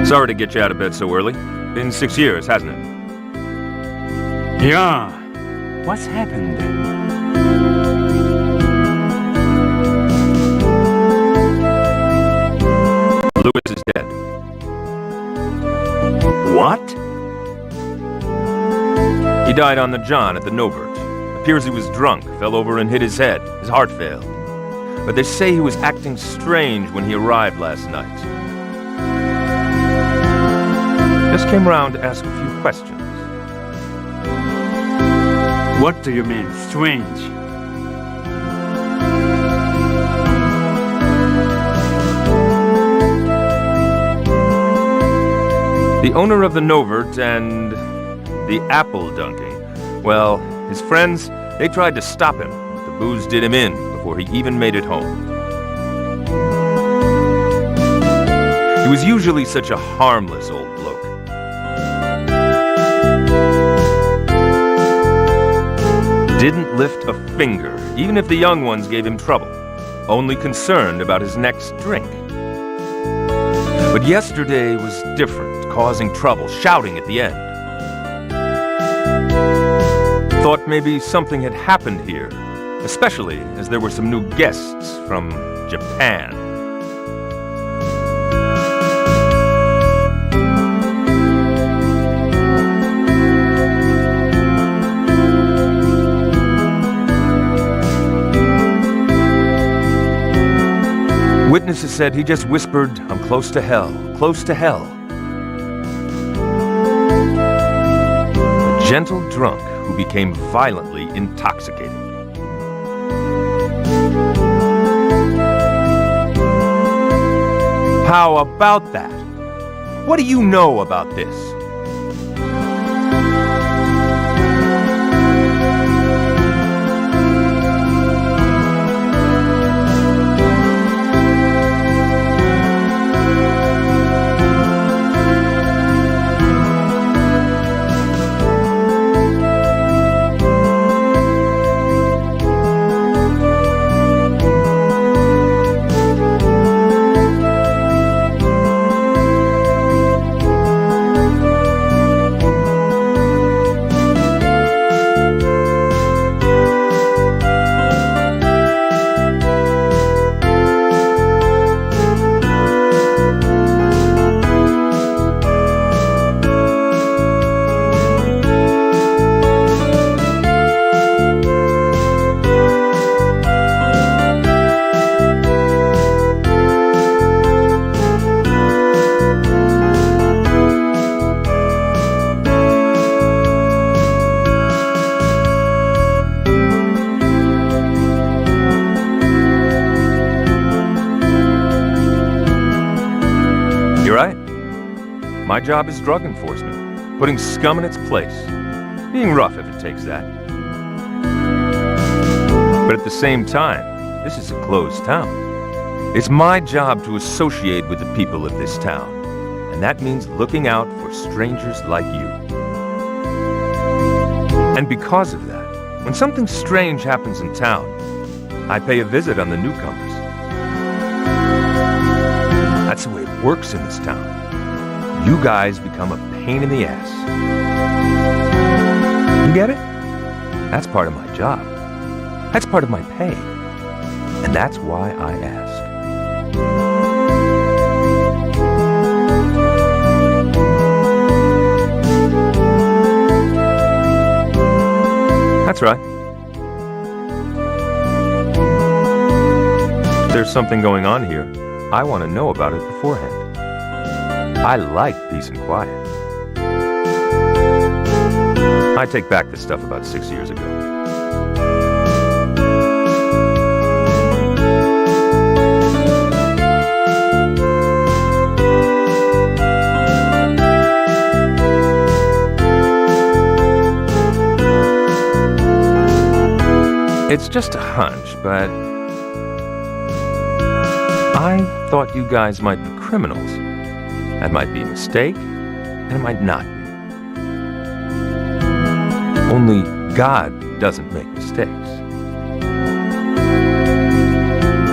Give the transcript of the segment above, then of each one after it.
Sorry to get you out of bed so early. Been 6 years, hasn't it? Yeah. What's happened? Lewis is dead. What? He died on the John at the Novert. Appears he was drunk, fell over and hit his head. His heart failed. But they say he was acting strange when he arrived last night. Just came around to ask a few questions. What do you mean, strange? The owner of the Novert and the apple dunking. Well, his friends, they tried to stop him. The booze did him in before he even made it home. He was usually such a harmless old bloke. Didn't lift a finger, even if the young ones gave him trouble. Only concerned about his next drink. But yesterday was different, causing trouble, shouting at the end. Thought maybe something had happened here, especially as there were some new guests from Japan. Witnesses said he just whispered, "I'm close to hell, close to hell." A gentle drunk who became violently intoxicated. How about that? What do you know about this? You're right. My job is drug enforcement, putting scum in its place. Being rough if it takes that. But at the same time, this is a closed town. It's my job to associate with the people of this town, and that means looking out for strangers like you. And because of that, when something strange happens in town, I pay a visit on the newcomers. That's the way it works in this town. You guys become a pain in the ass. You get it? That's part of my job. That's part of my pay. And that's why I ask. That's right. If there's something going on here, I want to know about it beforehand. I like peace and quiet. I take back the stuff about 6 years ago. It's just a hunch, but I thought you guys might be criminals. That might be a mistake, and it might not be. Only God doesn't make mistakes.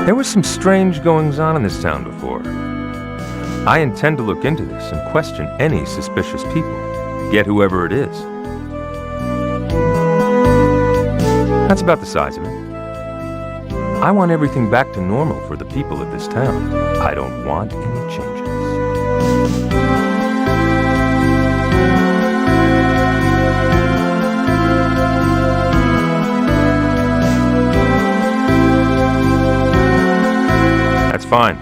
There was some strange goings-on in this town before. I intend to look into this and question any suspicious people, get whoever it is. That's about the size of it. I want everything back to normal for the people of this town. I don't want any changes. That's fine.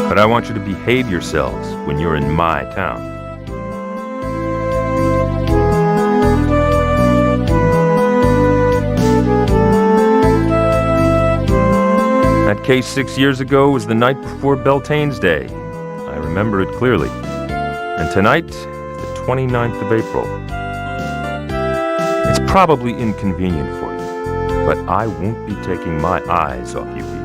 But I want you to behave yourselves when you're in my town. That case 6 years ago was the night before Beltane's Day. I remember it clearly. And tonight is the 29th of April. It's probably inconvenient for you, but I won't be taking my eyes off you people.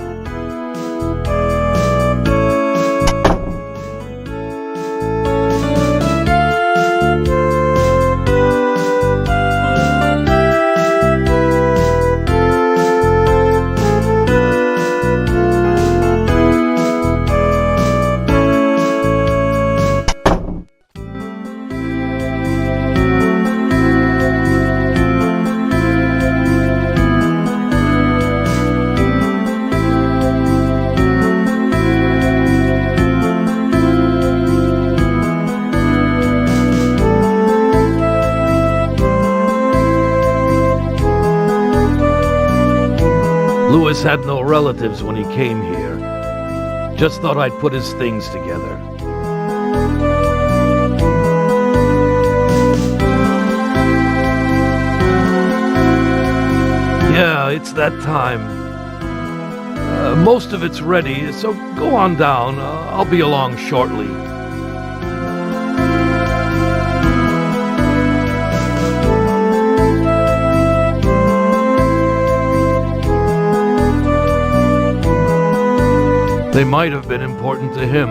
Lewis had no relatives when he came here. Just thought I'd put his things together. Yeah, it's that time. Most of it's ready, so go on down. I'll be along shortly. They might have been important to him.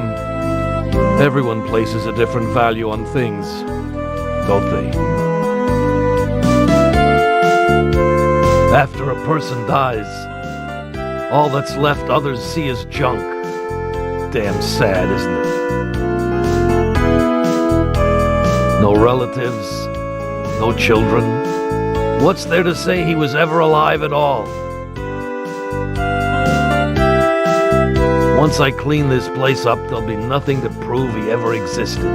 Everyone places a different value on things, don't they? After a person dies, all that's left others see is junk. Damn sad, isn't it? No relatives, no children. What's there to say he was ever alive at all? Once I clean this place up, there'll be nothing to prove he ever existed.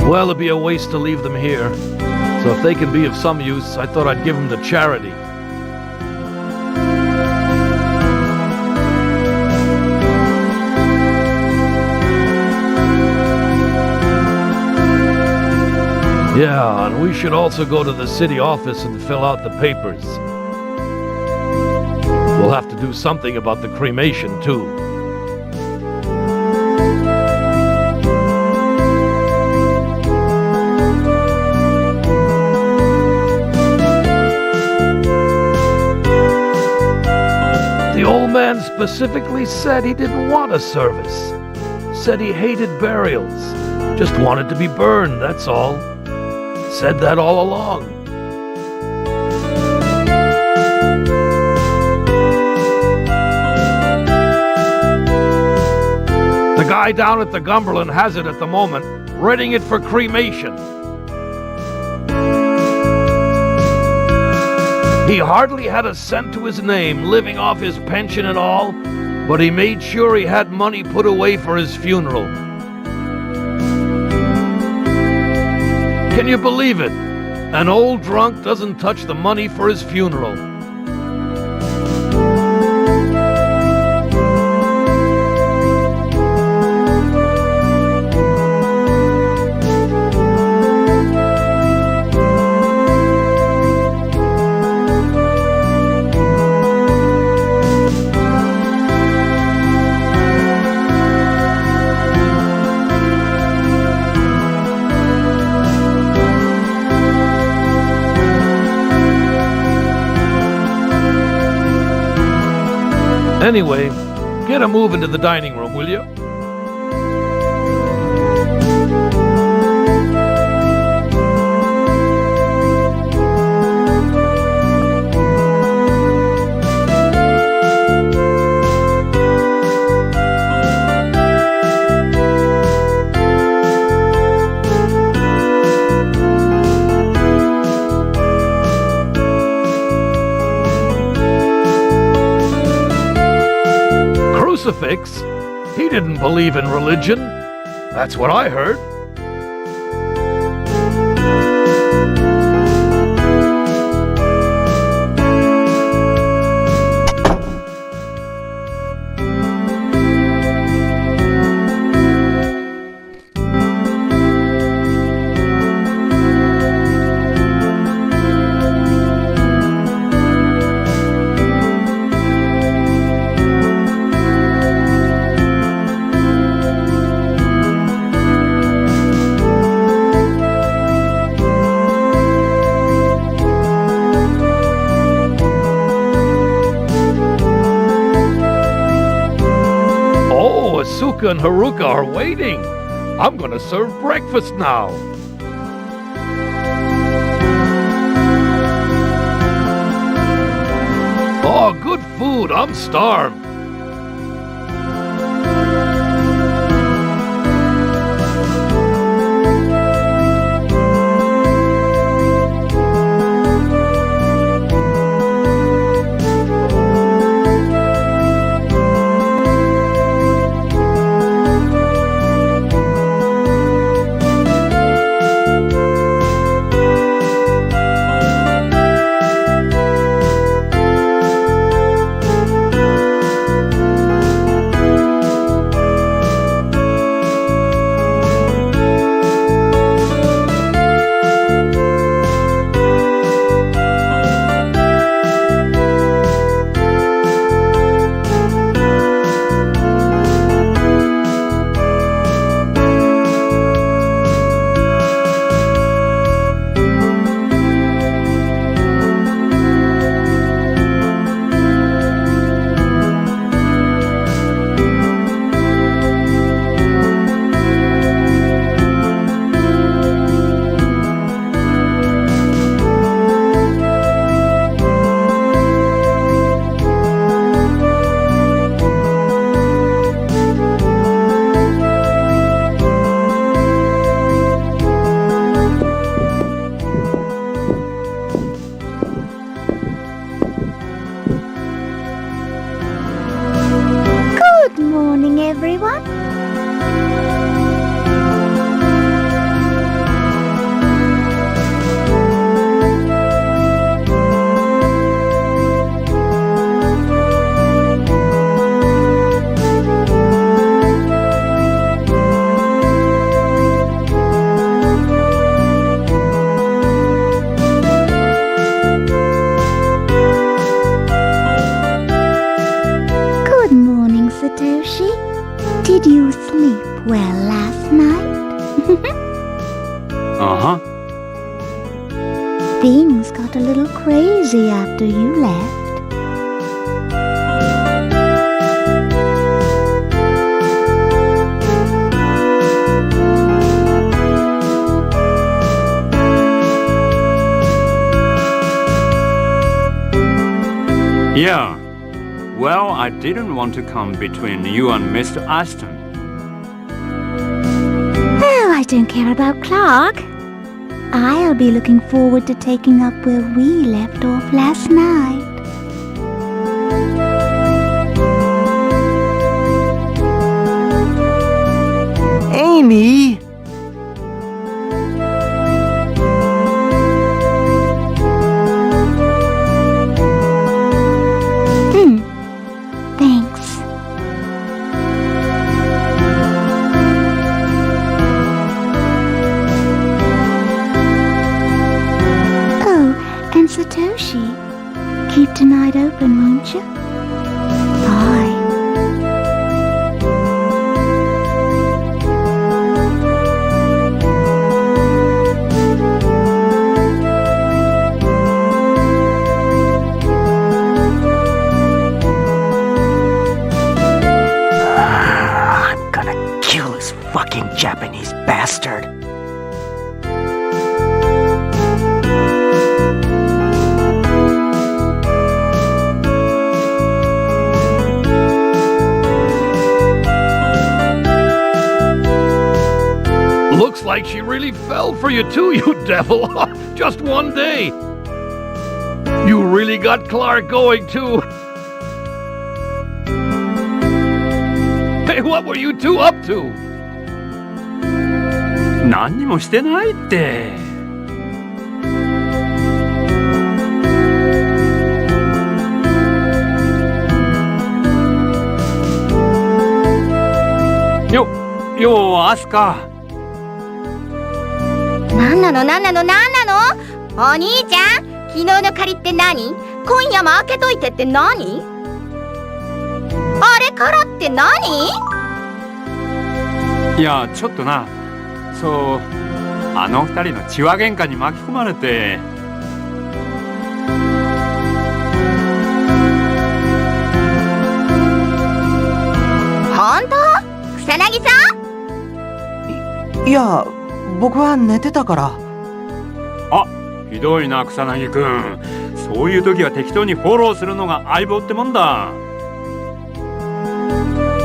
Well, it'd be a waste to leave them here. So if they can be of some use, I thought I'd give them to charity. Yeah, and we should also go to the city office and fill out the papers. We'll have to do something about the cremation, too. The old man specifically said he didn't want a service. Said he hated burials. Just wanted to be burned, that's all. Said that all along. The guy down at the Cumberland has it at the moment, renting it for cremation. He hardly had a cent to his name, living off his pension and all, but he made sure he had money put away for his funeral. Can you believe it? An old drunk doesn't touch the money for his funeral. Anyway, get a move into the dining room, will you? Crucifix? He didn't believe in religion. That's what I heard. Asuka and Haruka are waiting. I'm gonna serve breakfast now. Oh, good food. I'm starved. everyone. Good morning, Satoshi. Did you sleep well last night? Uh-huh. Things got a little crazy after you left. Yeah. Well, I didn't want to come between you and Mr. Aston. Oh, I don't care about Clark. I'll be looking forward to taking up where we left off last night. Amy! Thanks. Oh, and Satoshi, keep tonight open, won't you? Bye. like she really fell for you too, you devil. Just one day. You really got Clark going too. Hey, what were you two up to? 何にもしてないって。よう、アスカ。なんなのお兄ちゃん、昨日の借りって何？今夜も開けといてって何？あれからって何？いや、ちょっとな、そう、あの二人の血話喧嘩に巻き込まれて。本当？草薙さん？いや、僕は寝てたから。あ、ひどいな、草薙くん。そういう時は適当にフォローするのが相棒ってもんだ。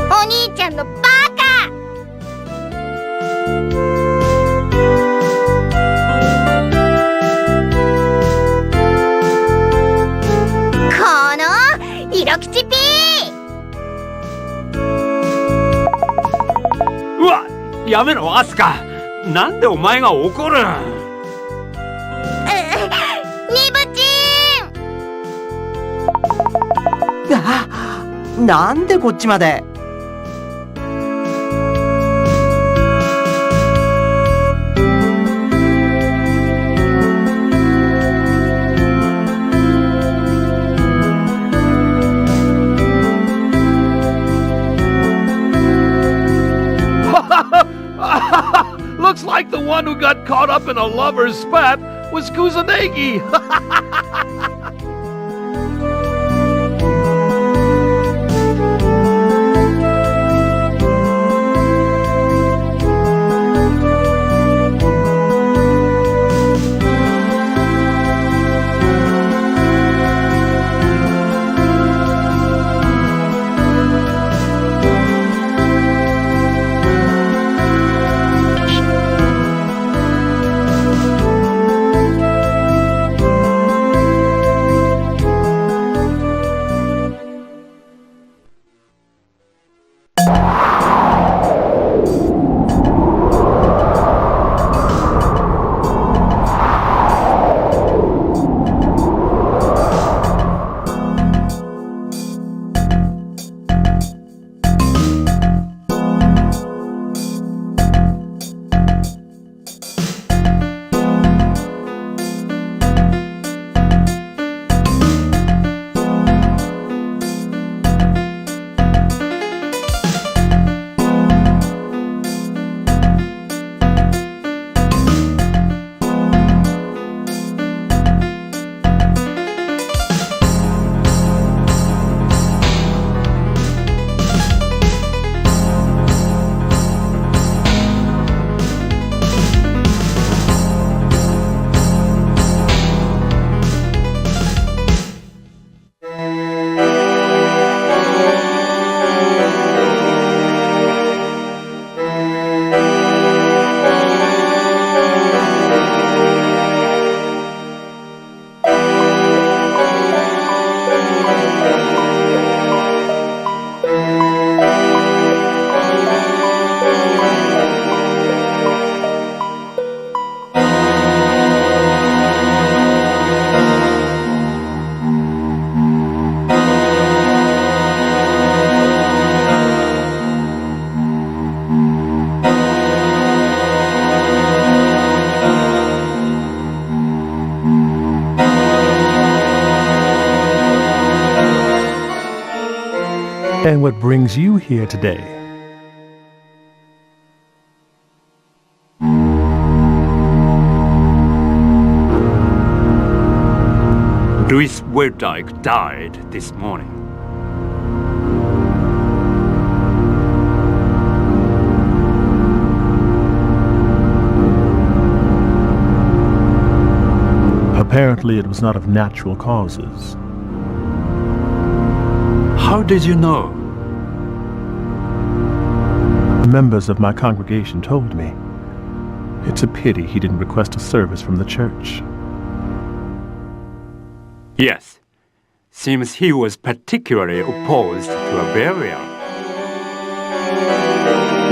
お兄ちゃんのバカ！この色吉ピー！うわ、やめろ、アスカ。なんでお前が怒るん？ニブチン！あ、なんでこっちまで。Looks like the one who got caught up in a lover's spat was Kusanagi. And what brings you here today? Louis Werdyke died this morning. Apparently it was not of natural causes. How did you know? Members of my congregation told me. It's a pity he didn't request a service from the church. Yes. Seems he was particularly opposed to a burial.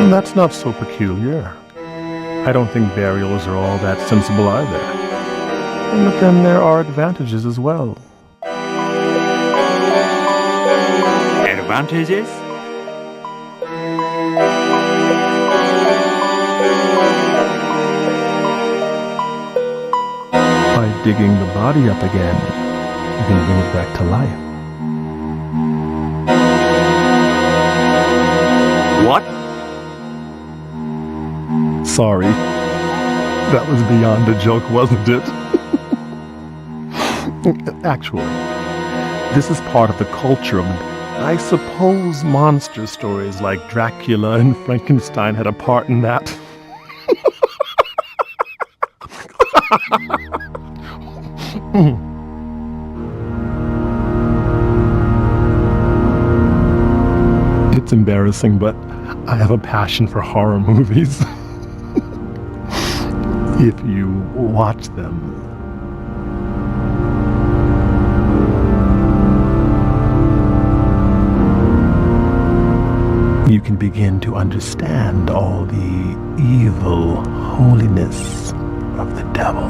That's not so peculiar. I don't think burials are all that sensible either. But then there are advantages as well. Advantages? By digging the body up again, you can bring it back to life. What? Sorry. That was beyond a joke, wasn't it? Actually, this is part of the culture of, I suppose, monster stories like Dracula and Frankenstein had a part in that. It's embarrassing, but I have a passion for horror movies. If you watch them. You can begin to understand all the evil holiness of the devil.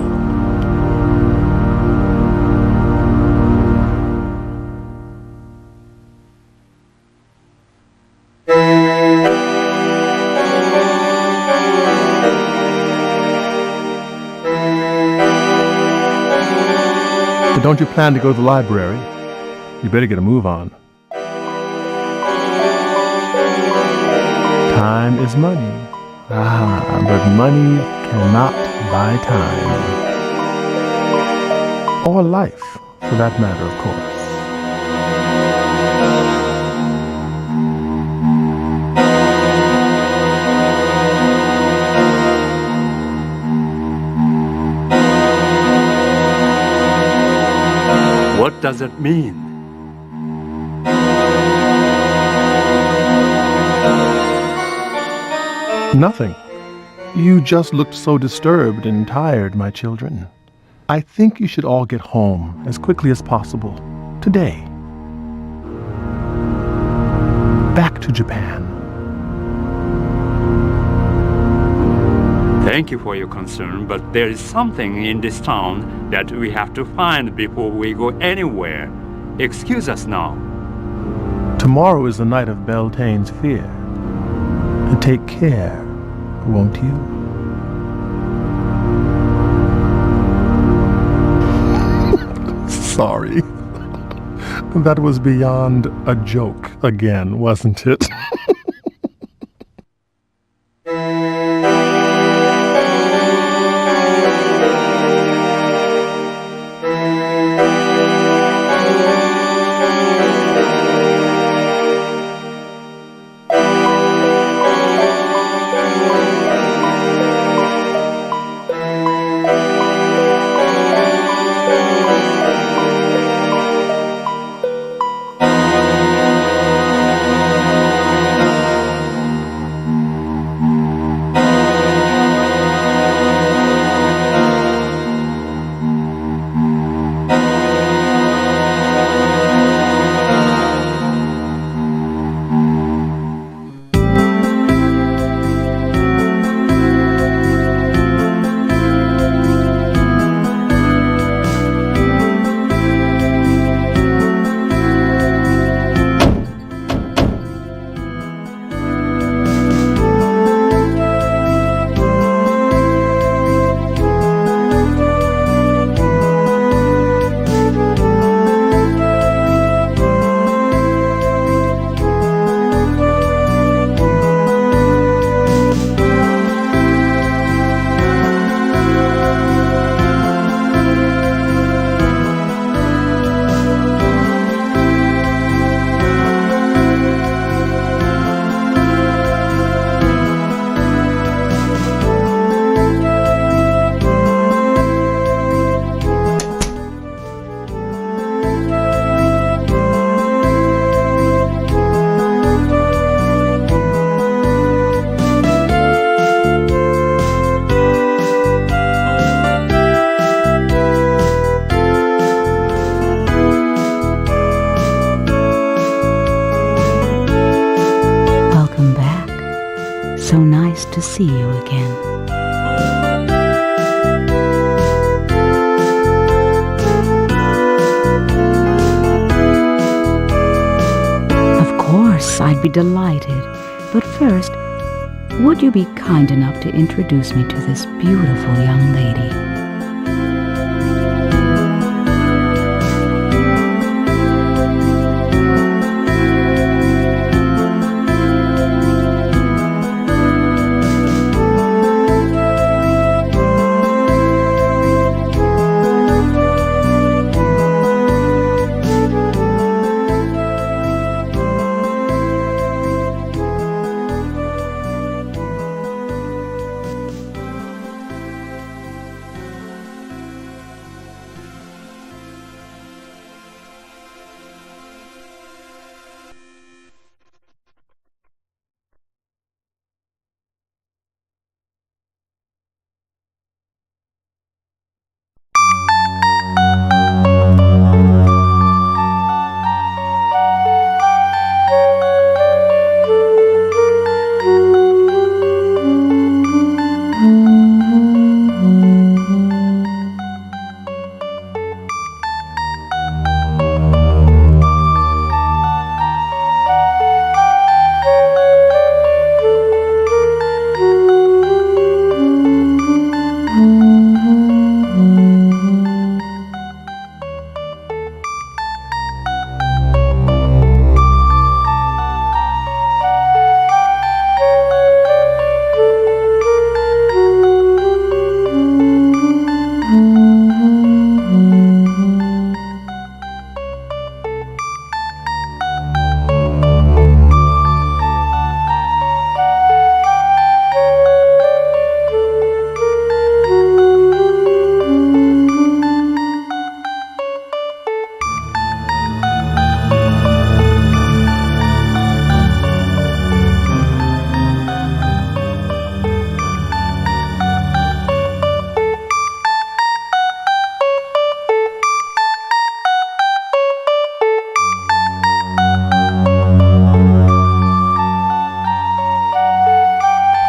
But don't you plan to go to the library? You better get a move on. Time is money. But money cannot buy time. Or life, for that matter, of course. What does it mean? Nothing. You just looked so disturbed and tired, my children. I think you should all get home as quickly as possible. Today. Back to Japan. Thank you for your concern, but there is something in this town that we have to find before we go anywhere. Excuse us now. Tomorrow is the night of Beltane's fear. And take care, won't you? Sorry. That was beyond a joke again, wasn't it? see you again. Of course, I'd be delighted. But first, would you be kind enough to introduce me to this beautiful young lady?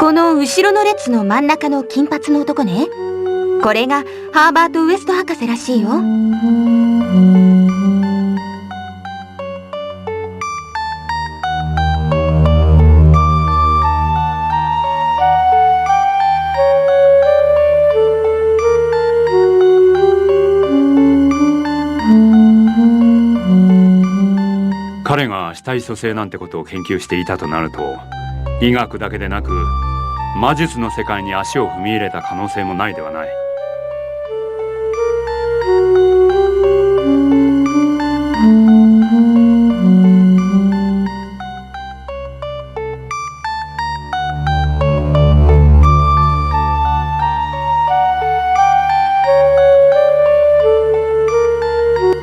この後ろの列の真ん中の金髪の男ね。これがハーバート・ウエスト博士らしいよ。彼が死体組成なんてことを研究していたとなると、医学だけでなく魔術の世界に足を踏み入れた可能性もないではない。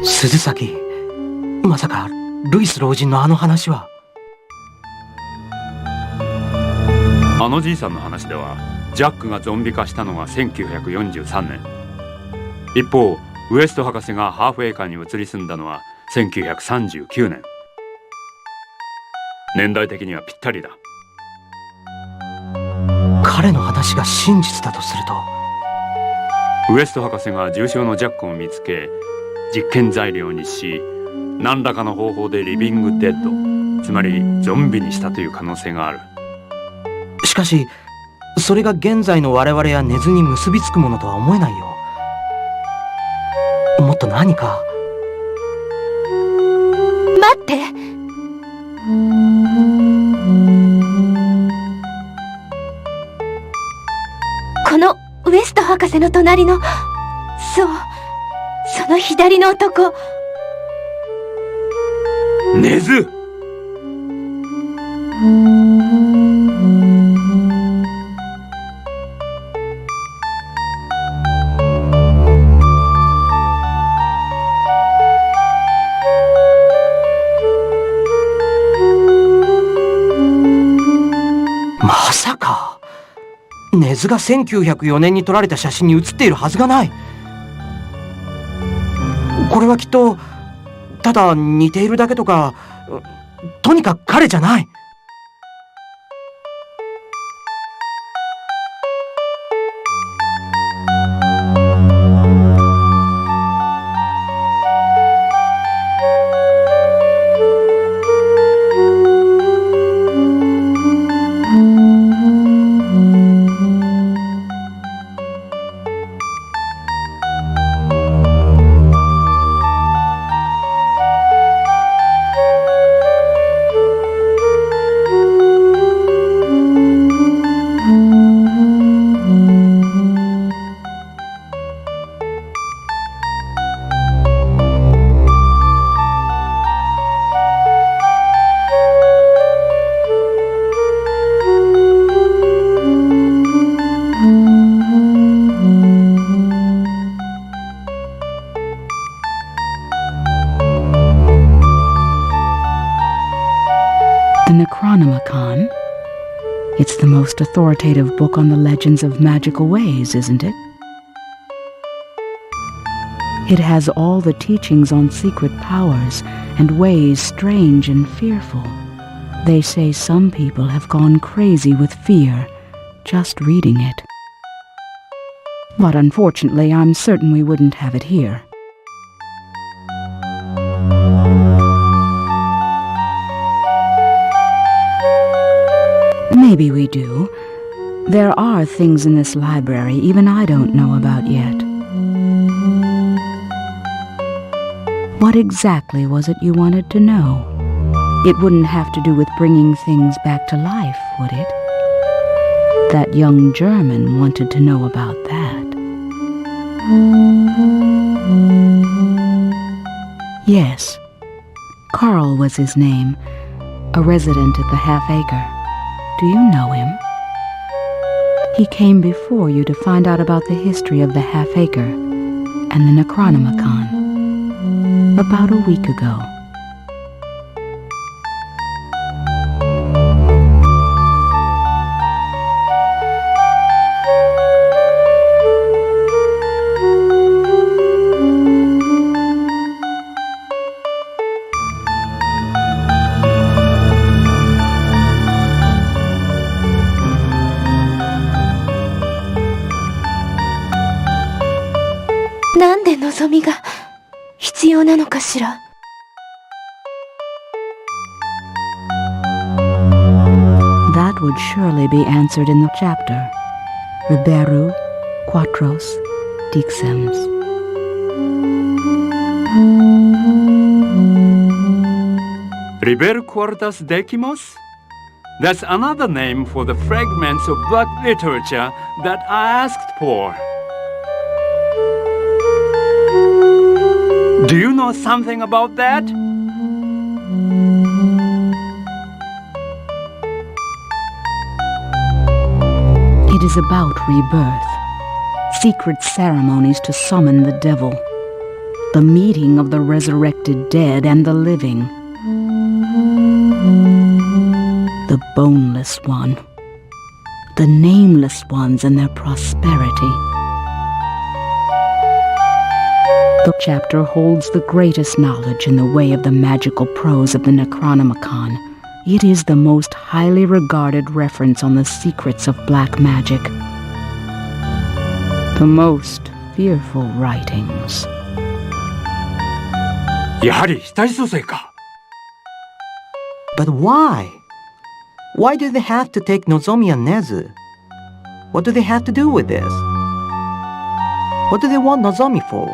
鈴崎、まさかルイス老人のあの話は。あのじいさんの話では、ジャックがゾンビ化したのが1943年。一方、ウエスト博士がハーフエーカーに移り住んだのは1939年。年代的にはぴったりだ。彼の話が真実だとすると、ウエスト博士が重傷のジャックを見つけ、実験材料にし、何らかの方法でリビングデッド、つまりゾンビにしたという可能性がある。しかしそれが現在の我々や根津に結びつくものとは思えないよ。もっと何か。待って。このウエスト博士の隣の、そう、その左の男。根津。まさか根津が1904年に撮られた写真に写っているはずがない。これはきっとただ似ているだけとか、とにかく彼じゃない。Necronomicon. It's the most authoritative book on the legends of magical ways, isn't it? It has all the teachings on secret powers and ways strange and fearful. They say some people have gone crazy with fear just reading it. But unfortunately, I'm certain we wouldn't have it here. Maybe we do. There are things in this library even I don't know about yet. What exactly was it you wanted to know? It wouldn't have to do with bringing things back to life, would it? That young German wanted to know about that. Yes, Carl was his name, a resident at the Half-Acre. Do you know him? He came before you to find out about the history of the Half-Acre and the Necronomicon. About a week ago. That would surely be answered in the chapter. Riberu, Quatros, Dixems. Riberu Quartas Decimos? That's another name for the fragments of black literature that I asked for. Do you know something about that? It is about rebirth, secret ceremonies to summon the devil, the meeting of the resurrected dead and the living, the boneless one, the nameless ones and their prosperity. The chapter holds the greatest knowledge in the way of the magical prose of the Necronomicon. It is the most highly regarded reference on the secrets of black magic. The most fearful writings. やはり非対称性か。 But why? Why do they have to take Nozomi and Nezu? What do they have to do with this? What do they want Nozomi for?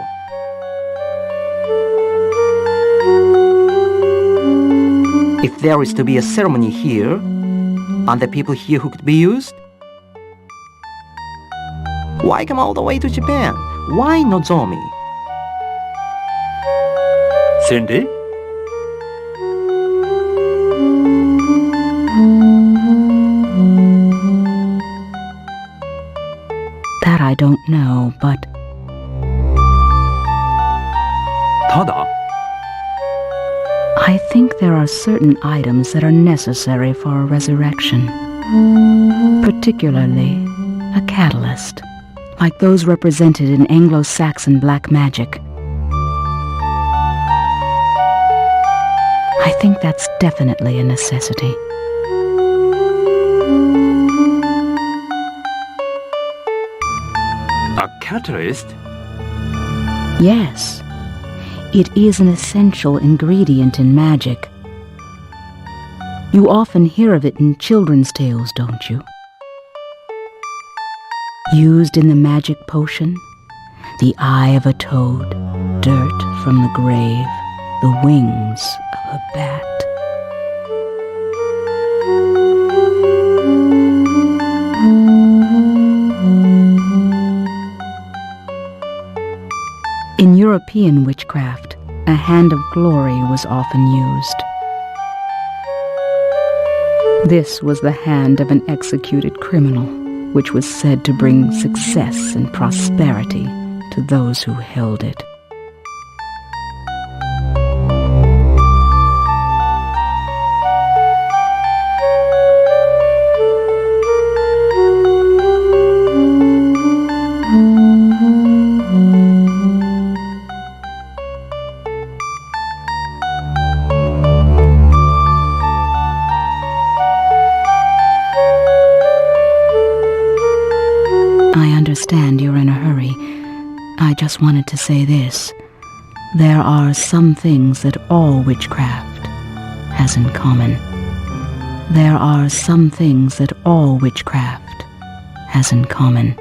If there is to be a ceremony here, aren't there people here who could be used? Why come all the way to Japan? Why Nozomi? Cindy? That I don't know, but ただ I think there are certain items that are necessary for a resurrection. Particularly a catalyst, like those represented in Anglo-Saxon black magic. I think that's definitely a necessity. A catalyst? Yes. It is an essential ingredient in magic. You often hear of it in children's tales, don't you? Used in the magic potion, the eye of a toad, dirt from the grave, the wings of a bat. In European witchcraft, a hand of glory was often used. This was the hand of an executed criminal, which was said to bring success and prosperity to those who held it. just wanted to say this. There are some things that all witchcraft has in common. There are some things that all witchcraft has in common.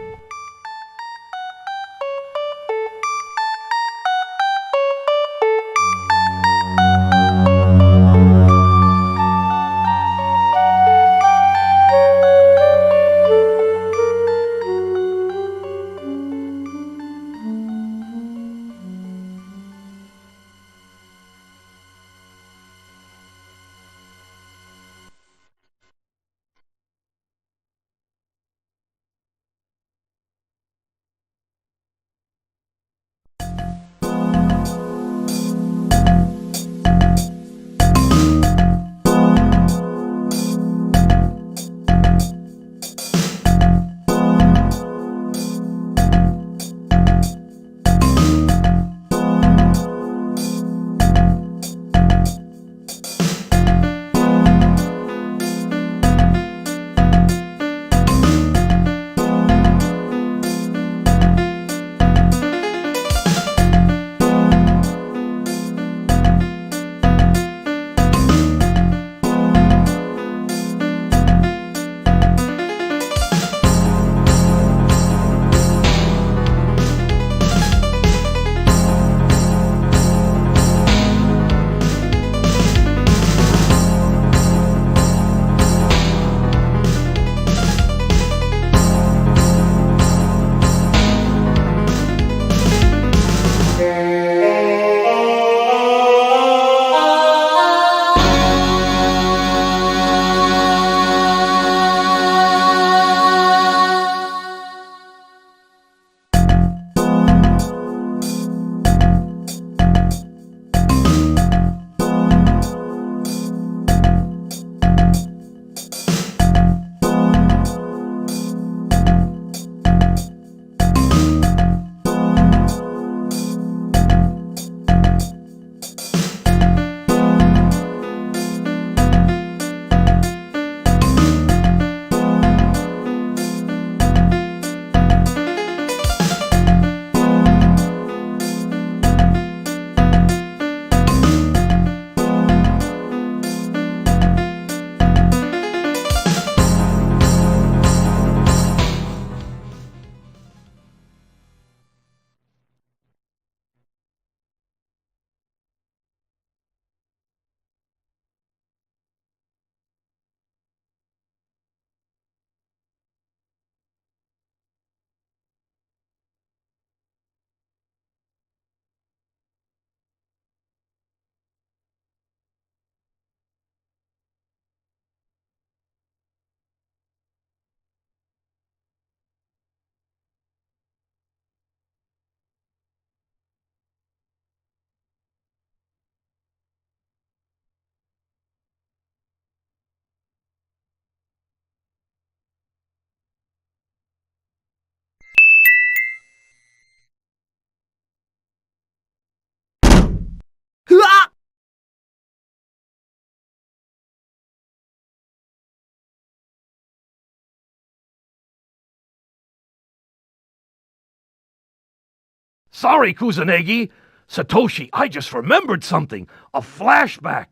Sorry, Kusanagi. Satoshi, I just remembered something. A flashback.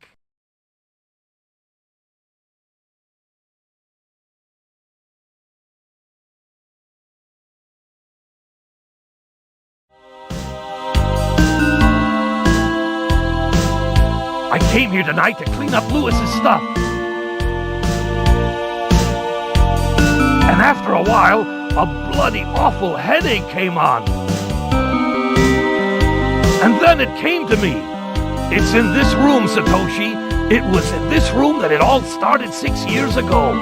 I came here tonight to clean up Lewis's stuff. And after a while, a bloody awful headache came on. And then it came to me. It's in this room, Satoshi. It was in this room that it all started 6 years ago.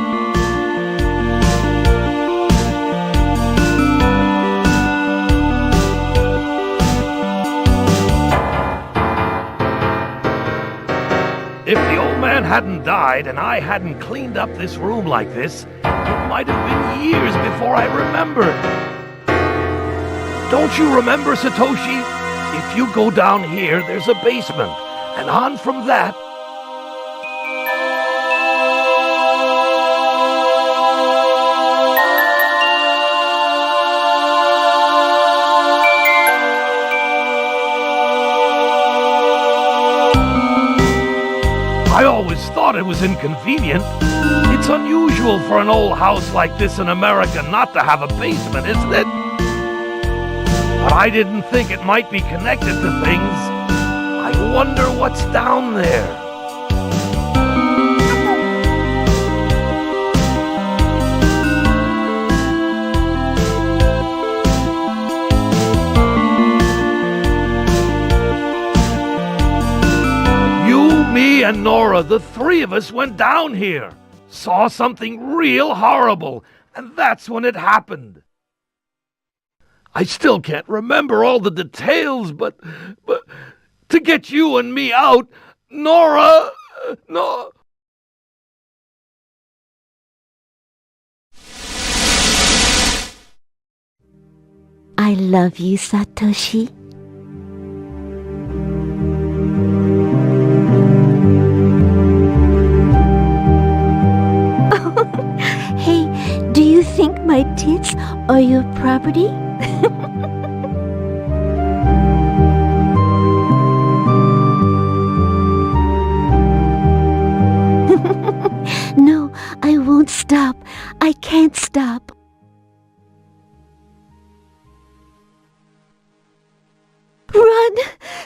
If the old man hadn't died and I hadn't cleaned up this room like this, it might have been years before I remembered. Don't you remember, Satoshi? If you go down here, there's a basement, and on from that... always thought it was inconvenient. It's unusual for an old house like this in America not to have a basement, isn't it? But I didn't think it might be connected to things. I wonder what's down there. Me and Nora, the three of us went down here, saw something real horrible, and that's when it happened. I still can't remember all the details, but to get you and me out, Nora, no. I love you, Satoshi. Do you think my tits are your property? No, I won't stop. I can't stop. Run!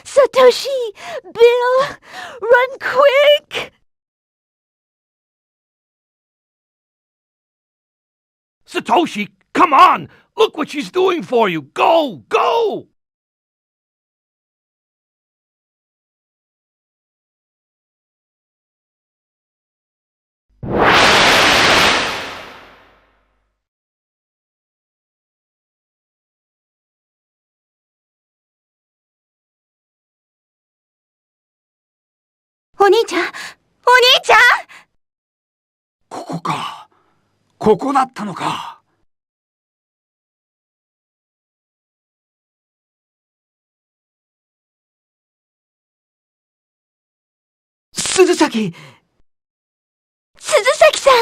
Satoshi! Bill! Run quick! Satoshi, come on! Look what she's doing for you! Go! Go! Oni-chan! ここか。ここだったのか。鈴崎さん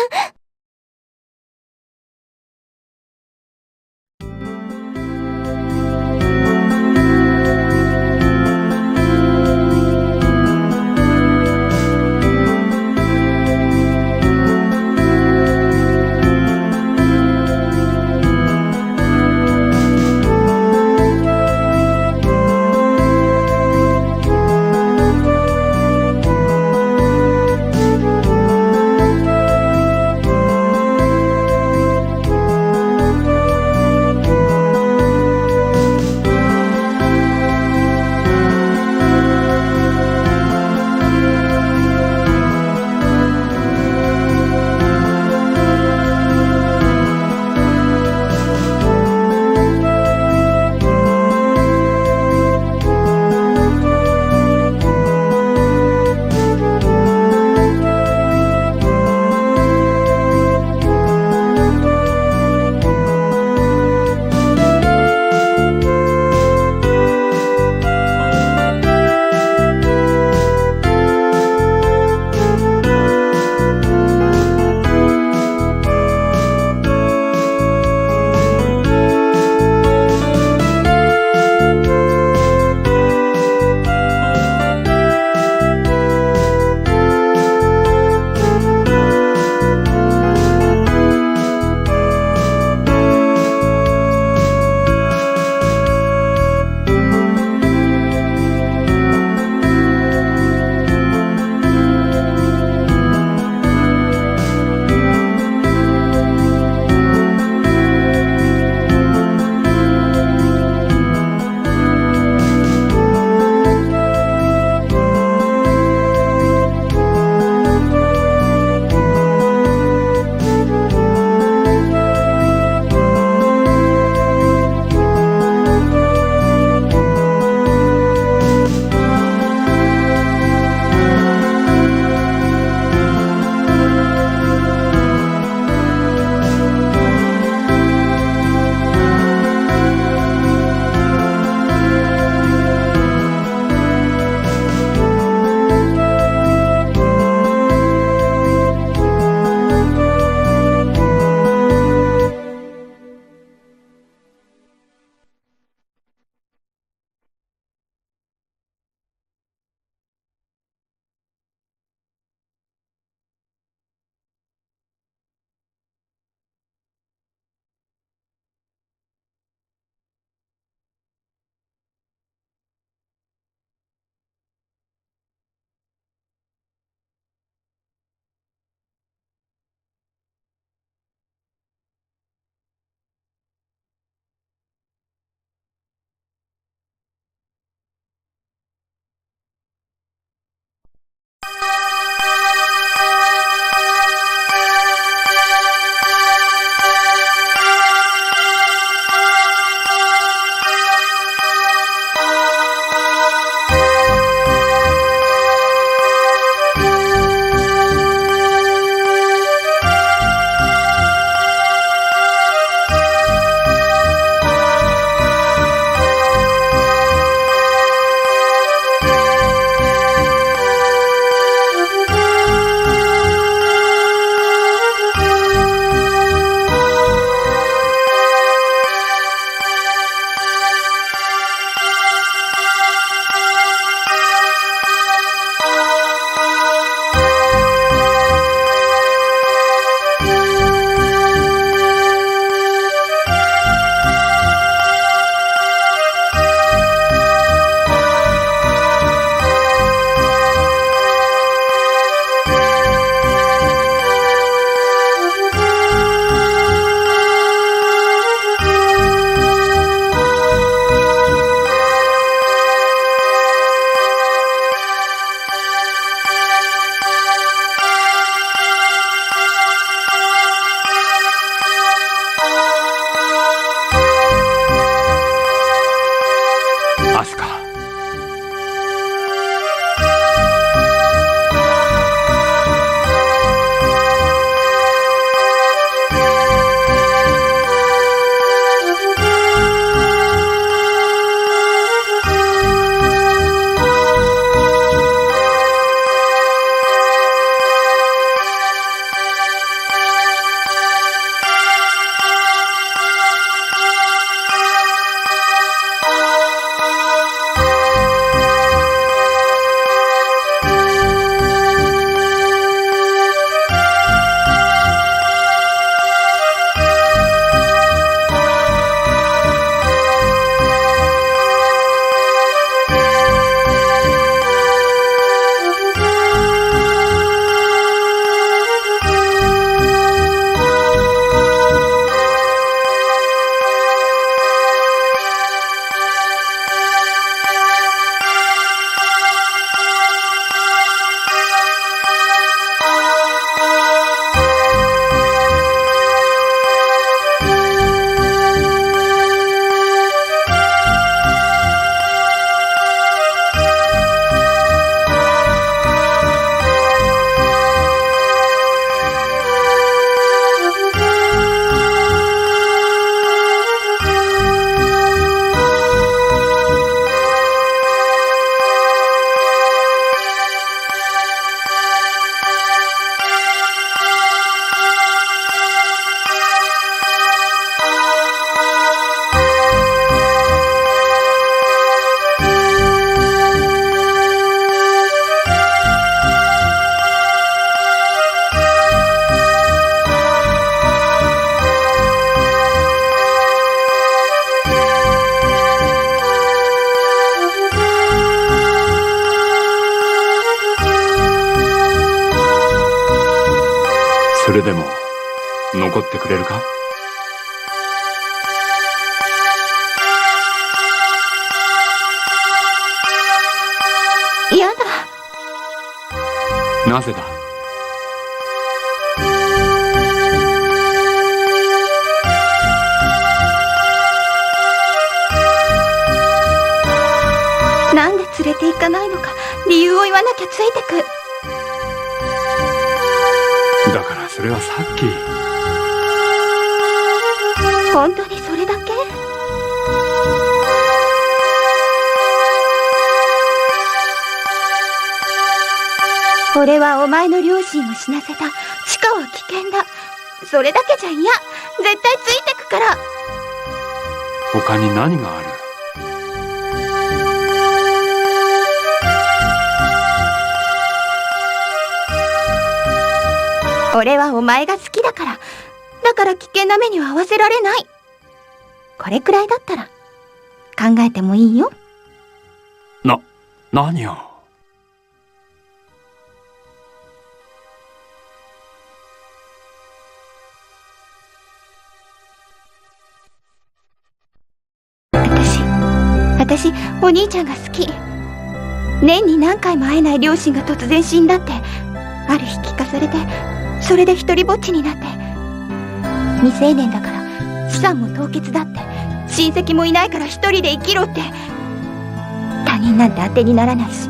れでも残ってくれるか？やだ。なぜだ？なんで連れて行かないのか理由を言わなきゃついてく。だからそれはさっき。本当にそれだけ？俺はお前の両親を死なせた。地下は危険だ。それだけじゃ嫌。絶対ついてくから。他に何がある？俺はお前が好きだから。だから危険な目には合わせられない。これくらいだったら考えてもいいよ。何を？私、お兄ちゃんが好き。年に何回も会えない両親が突然死んだって、ある日聞かされて、それで一人ぼっちになって。未成年だから資産も凍結だって、親戚もいないから一人で生きろって。他人なんて当てにならないし、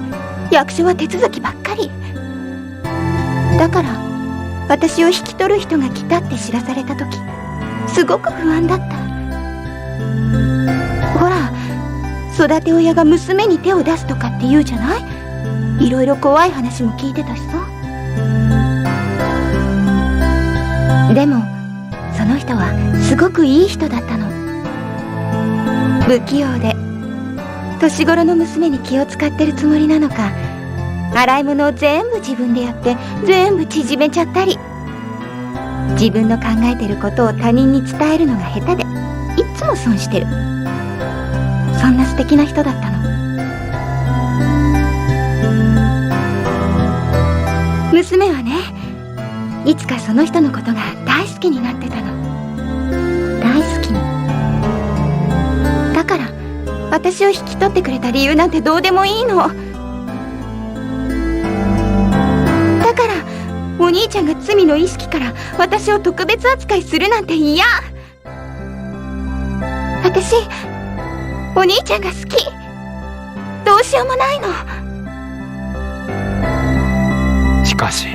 役所は手続きばっかりだから、私を引き取る人が来たって知らされた時、すごく不安だった。ほら、育て親が娘に手を出すとかって言うじゃない？いろいろ怖い話も聞いてたしさ。でもその人はすごくいい人だったの。不器用で年頃の娘に気を使ってるつもりなのか、洗い物を全部自分でやって全部縮めちゃったり、自分の考えてることを他人に伝えるのが下手でいつも損してる。そんな素敵な人だったの。娘はね、いつかその人のことが大好きになってたの。大好きに。だから私を引き取ってくれた理由なんてどうでもいいの。だからお兄ちゃんが罪の意識から私を特別扱いするなんて嫌。私お兄ちゃんが好き。どうしようもないの。しかし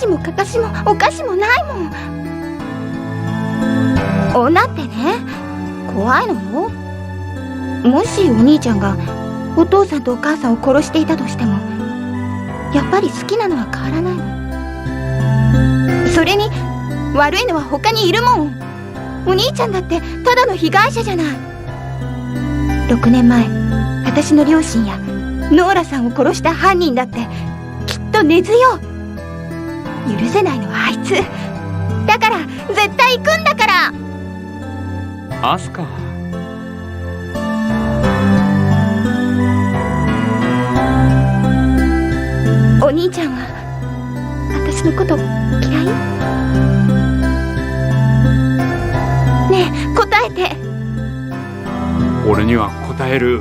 もかかしもおかしもないもん。女ってね、怖いのよ。もしお兄ちゃんがお父さんとお母さんを殺していたとしても、やっぱり好きなのは変わらないの。それに悪いのは他にいるもん。お兄ちゃんだってただの被害者じゃない。6年前、私の両親やノーラさんを殺した犯人だってきっと根強。許せないのはあいつだから、絶対行くんだから。アスカ、お兄ちゃんは私のこと嫌い？ねえ、答えて。俺には答える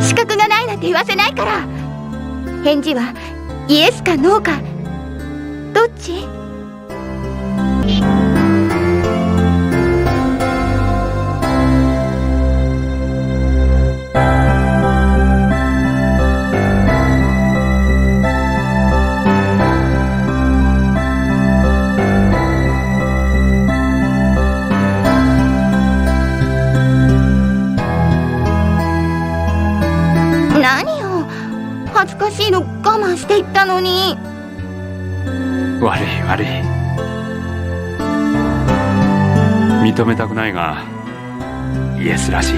資格がないなんて言わせないから。返事はイエスかノーか、どっち？何よ、恥ずかしいの我慢して言ったのに。悪い認めたくないがイエスらしい。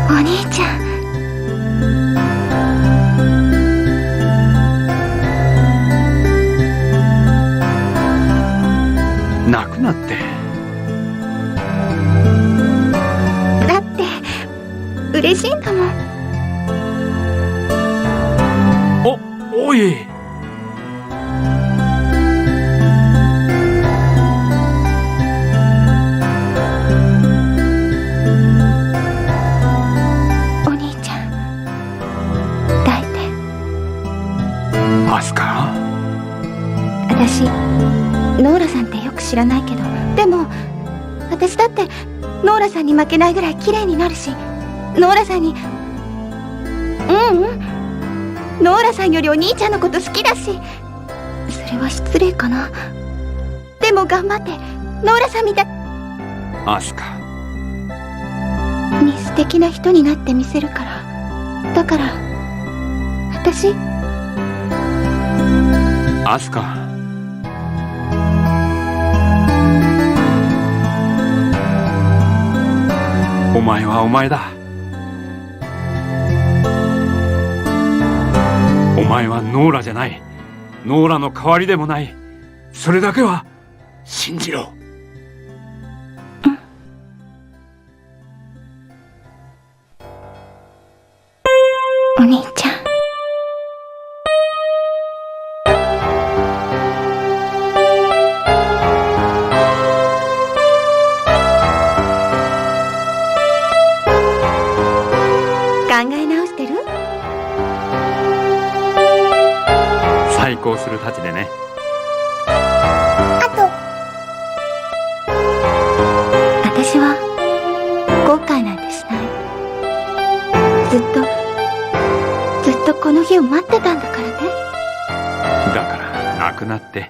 お兄ちゃん、泣くなって。だって嬉しいんだもん。おい。お兄ちゃん抱いて。アスカ。私ノーラさんってよく知らないけど、でも私だってノーラさんに負けないぐらい綺麗になるし、ノーラさんにノーラさんよりお兄ちゃんのこと好きだし。それは失礼かな。でも頑張ってノーラさんみたいアスカに素敵な人になってみせるから。だから私アスカ。お前はお前だ。お前はノーラじゃない。ノーラの代わりでもない。それだけは信じろ。お兄ちゃん。考え直してる？再考するたちでね。あと私は後悔なんてしない。ずっとこの日を待ってたんだからね。だから泣くなって。